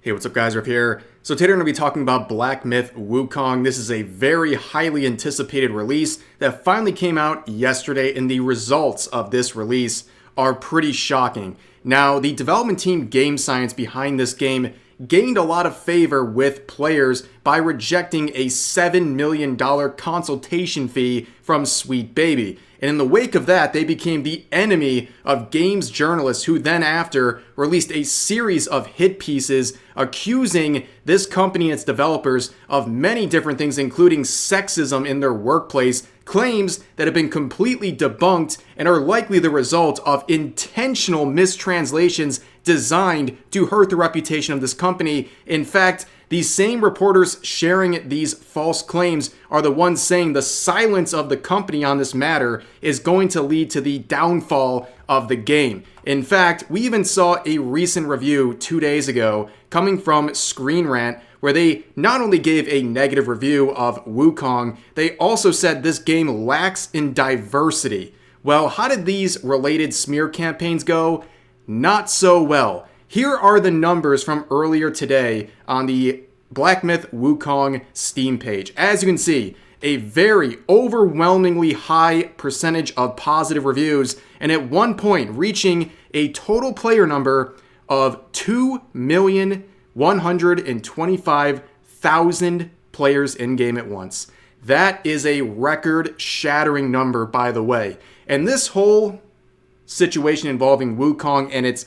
Hey, what's up guys, Riff here. So today we're going to be talking about Black Myth Wukong. This is a very highly anticipated release that finally came out yesterday, and the results of this release are pretty shocking. Now, the development team Game Science behind this game gained a lot of favor with players by rejecting a $7 million consultation fee from Sweet Baby. And in the wake of that, they became the enemy of games journalists who then after released a series of hit pieces accusing this company and its developers of many different things, including sexism in their workplace, claims that have been completely debunked and are likely the result of intentional mistranslations designed to hurt the reputation of this company. In fact, these same reporters sharing these false claims are the ones saying the silence of the company on this matter is going to lead to the downfall of the game. In fact, we even saw a recent review 2 days ago coming from Screen Rant where they not only gave a negative review of Wukong, they also said this game lacks in diversity. Well, how did these related smear campaigns go? Not so well. Here are the numbers from earlier today on the Black Myth Wukong Steam page. As you can see, a very overwhelmingly high percentage of positive reviews, and at one point reaching a total player number of 2,125,000 players in-game at once. That is a record-shattering number, by the way. And this whole situation involving Wukong and its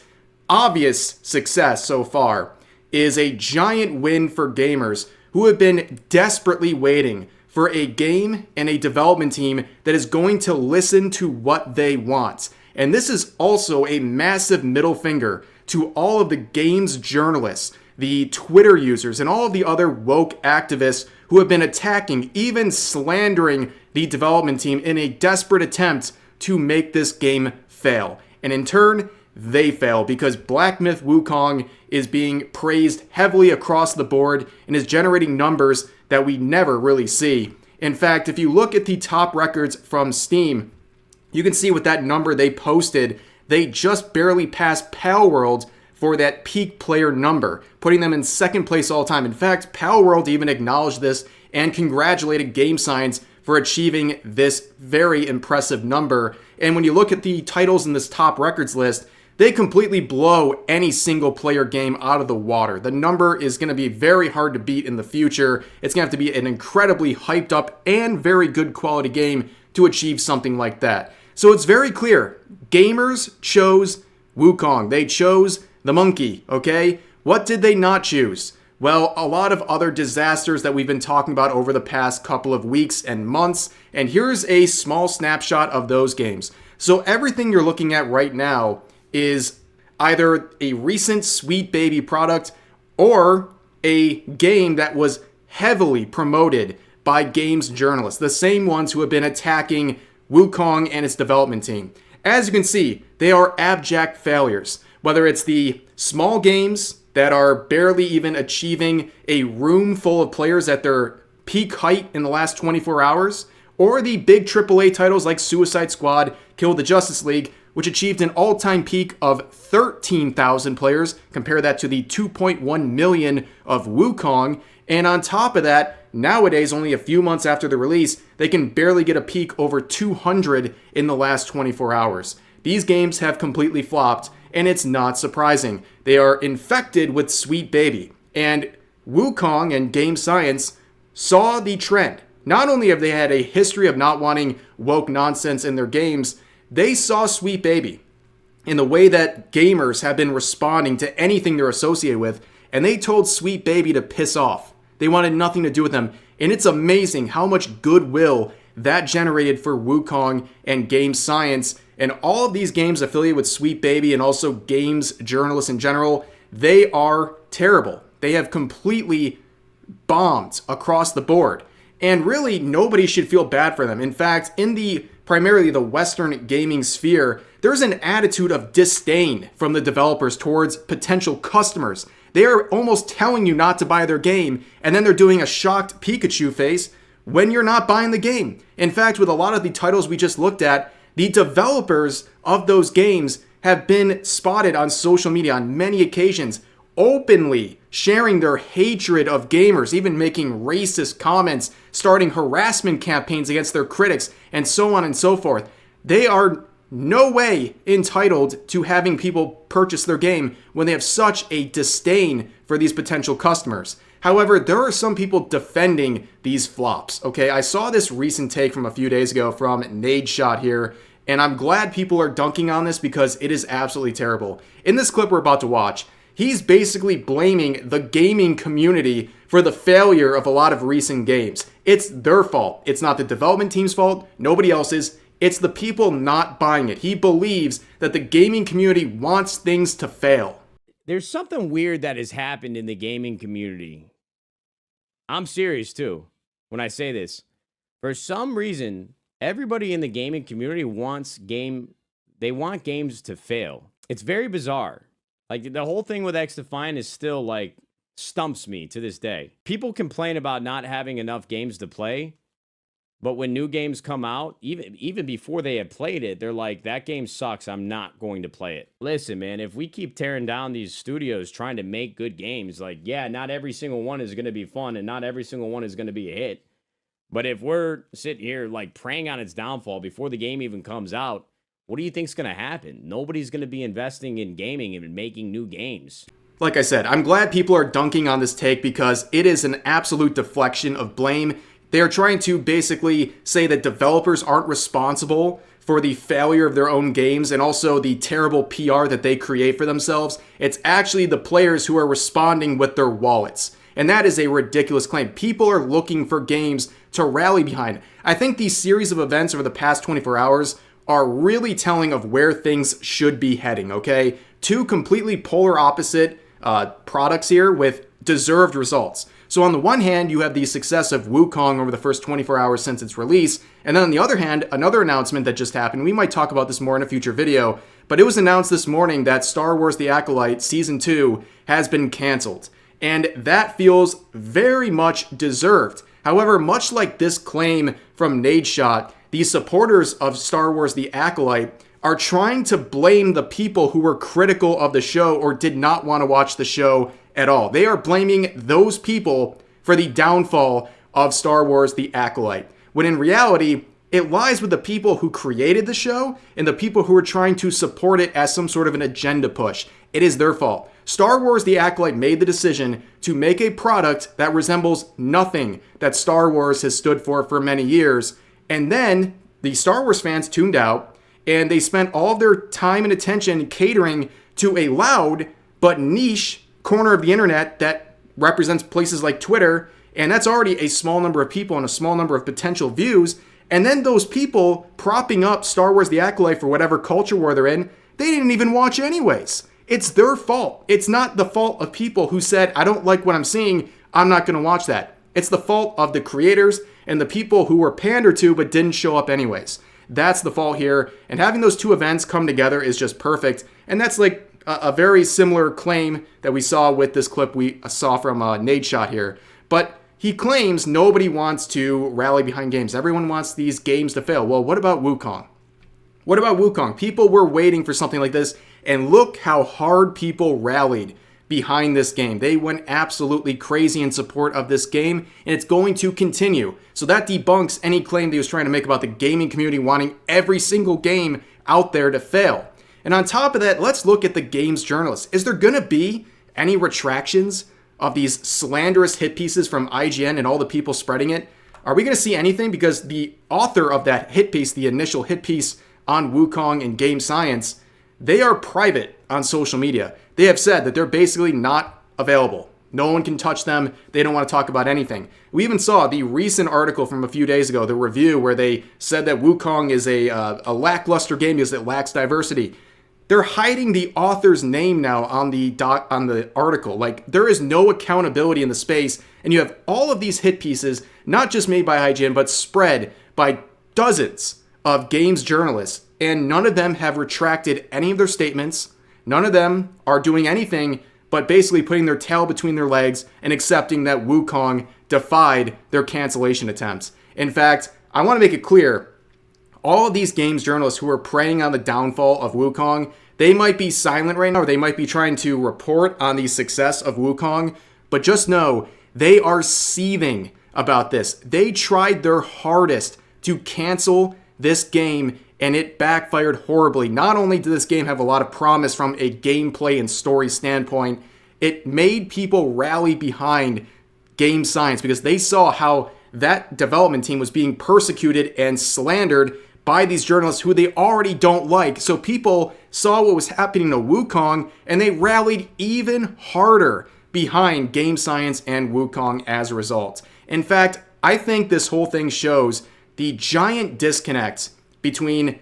obvious success so far is a giant win for gamers who have been desperately waiting for a game and a development team that is going to listen to what they want. And this is also a massive middle finger to all of the games journalists, the Twitter users, and all of the other woke activists who have been attacking, even slandering the development team in a desperate attempt to make this game fail. And in turn, they fail because Black Myth Wukong is being praised heavily across the board and is generating numbers that we never really see. In fact, if you look at the top records from Steam, you can see with that number they posted, they just barely passed Palworld for that peak player number, putting them in second place all time. In fact, Palworld even acknowledged this and congratulated Game Science for achieving this very impressive number. And when you look at the titles in this top records list, they completely blow any single player game out of the water. The number is going to be very hard to beat in the future. It's going to have to be an incredibly hyped up and very good quality game to achieve something like that. So it's very clear. Gamers chose Wukong. They chose the monkey, okay? What did they not choose? Well, a lot of other disasters that we've been talking about over the past couple of weeks and months. And here's a small snapshot of those games. So everything you're looking at right now is either a recent Sweet Baby product or a game that was heavily promoted by games journalists, the same ones who have been attacking Wukong and its development team. As you can see, they are abject failures, whether it's the small games that are barely even achieving a room full of players at their peak height in the last 24 hours, or the big AAA titles like Suicide Squad, Kill the Justice League, which achieved an all-time peak of 13,000 players. Compare that to the 2.1 million of Wukong. And on top of that, nowadays, only a few months after the release, they can barely get a peak over 200 in the last 24 hours. These games have completely flopped, and it's not surprising. They are infected with Sweet Baby. And Wukong and Game Science saw the trend. Not only have they had a history of not wanting woke nonsense in their games, they saw Sweet Baby in the way that gamers have been responding to anything they're associated with, and they told Sweet Baby to piss off. They wanted nothing to do with them, and it's amazing how much goodwill that generated for Wukong and Game Science, and all of these games affiliated with Sweet Baby and also games journalists in general. They are terrible. They have completely bombed across the board, and really nobody should feel bad for them. In fact, in primarily the Western gaming sphere, there's an attitude of disdain from the developers towards potential customers. They are almost telling you not to buy their game, and then they're doing a shocked Pikachu face when you're not buying the game. In fact, with a lot of the titles we just looked at, the developers of those games have been spotted on social media on many occasions openly sharing their hatred of gamers, even making racist comments, starting harassment campaigns against their critics, and so on and so forth. They are no way entitled to having people purchase their game when they have such a disdain for these potential customers. However, there are some people defending these flops, okay? I saw this recent take from a few days ago from Nadeshot here, and I'm glad people are dunking on this because it is absolutely terrible. In this clip we're about to watch, he's basically blaming the gaming community for the failure of a lot of recent games. It's their fault. It's not the development team's fault. Nobody else's. It's the people not buying it. He believes that the gaming community wants things to fail. There's something weird that has happened in the gaming community. I'm serious too when I say this. For some reason, everybody in the gaming community wants games to fail. It's very bizarre. Like, the whole thing with X-Defiant is still, like, stumps me to this day. People complain about not having enough games to play, but when new games come out, even before they have played it, they're like, that game sucks, I'm not going to play it. Listen, man, if we keep tearing down these studios trying to make good games, like, yeah, not every single one is going to be fun, and not every single one is going to be a hit. But if we're sitting here, like, preying on its downfall before the game even comes out, what do you think's going to happen? Nobody's going to be investing in gaming and making new games. Like I said, I'm glad people are dunking on this take because it is an absolute deflection of blame. They are trying to basically say that developers aren't responsible for the failure of their own games and also the terrible PR that they create for themselves. It's actually the players who are responding with their wallets. And that is a ridiculous claim. People are looking for games to rally behind. I think these series of events over the past 24 hours are really telling of where things should be heading, okay? Two completely polar opposite products here with deserved results. So on the one hand, you have the success of Wukong over the first 24 hours since its release. And then on the other hand, another announcement that just happened. We might talk about this more in a future video, but it was announced this morning that Star Wars The Acolyte Season 2 has been canceled. And that feels very much deserved. However, much like this claim from Nadeshot, the supporters of Star Wars The Acolyte are trying to blame the people who were critical of the show or did not want to watch the show at all. They are blaming those people for the downfall of Star Wars The Acolyte, when in reality, it lies with the people who created the show and the people who are trying to support it as some sort of an agenda push. It is their fault. Star Wars The Acolyte made the decision to make a product that resembles nothing that Star Wars has stood for many years. And then the Star Wars fans tuned out and they spent all of their time and attention catering to a loud but niche corner of the internet that represents places like Twitter. And that's already a small number of people and a small number of potential views. And then those people propping up Star Wars The Acolyte for whatever culture war they're in, they didn't even watch anyways. It's their fault. It's not the fault of people who said, I don't like what I'm seeing, I'm not going to watch that. It's the fault of the creators and the people who were pandered to but didn't show up anyways. That's the fault here. And having those two events come together is just perfect. And that's like a very similar claim that we saw with this clip we saw from Nadeshot here. But he claims nobody wants to rally behind games. Everyone wants these games to fail. Well, what about Wukong? What about Wukong? People were waiting for something like this, and look how hard people rallied behind this game. They went absolutely crazy in support of this game, and it's going to continue. So that debunks any claim that he was trying to make about the gaming community wanting every single game out there to fail. And on top of that, let's look at the games journalists. Is there going to be any retractions of these slanderous hit pieces from IGN and all the people spreading it? Are we going to see anything? Because the author of that hit piece, the initial hit piece on Wukong and game science, they are private on social media. They have said that they're basically not available. No one can touch them. They don't want to talk about anything. We even saw the recent article from a few days ago, the review, where they said that Wukong is a lackluster game because it lacks diversity. They're hiding the author's name now on the article. Like, there is no accountability in the space, and you have all of these hit pieces, not just made by IGN, but spread by dozens of games journalists, and none of them have retracted any of their statements. None of them are doing anything but basically putting their tail between their legs and accepting that Wukong defied their cancellation attempts. In fact, I want to make it clear, all of these games journalists who are preying on the downfall of Wukong, They might be silent right now, or they might be trying to report on the success of Wukong, but just know they are seething about this. They tried their hardest to cancel this game, and it backfired horribly. Not only did this game have a lot of promise from a gameplay and story standpoint, it made people rally behind game science because they saw how that development team was being persecuted and slandered by these journalists who they already don't like. So people saw what was happening to Wukong, and they rallied even harder behind game science and Wukong as a result. In fact, I think this whole thing shows the giant disconnect between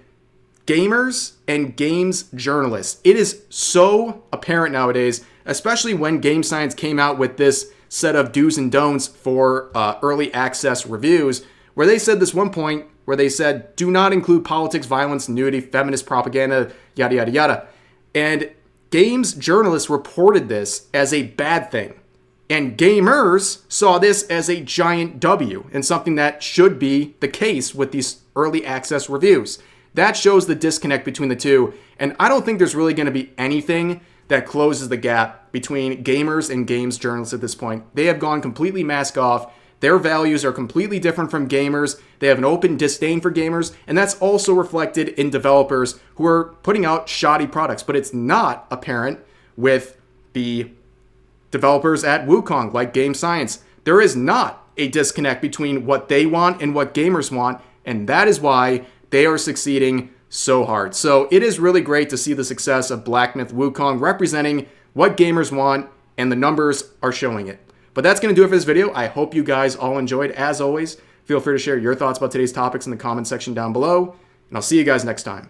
gamers and games journalists. It is so apparent nowadays, especially when Game Science came out with this set of do's and don'ts for early access reviews, where they said this one point where they said, do not include politics, violence, nudity, feminist propaganda, yada, yada, yada. And games journalists reported this as a bad thing. And gamers saw this as a giant W and something that should be the case with these early access reviews. That shows the disconnect between the two. And I don't think there's really going to be anything that closes the gap between gamers and games journalists at this point. They have gone completely mask off. Their values are completely different from gamers. They have an open disdain for gamers, and that's also reflected in developers who are putting out shoddy products. But it's not apparent with the developers at Wukong, like Game Science. There is not a disconnect between what they want and what gamers want, and that is why they are succeeding so hard. So it is really great to see the success of Black Myth Wukong representing what gamers want, and the numbers are showing it. But that's going to do it for this video. I hope you guys all enjoyed. As always, feel free to share your thoughts about today's topics in the comment section down below, and I'll see you guys next time.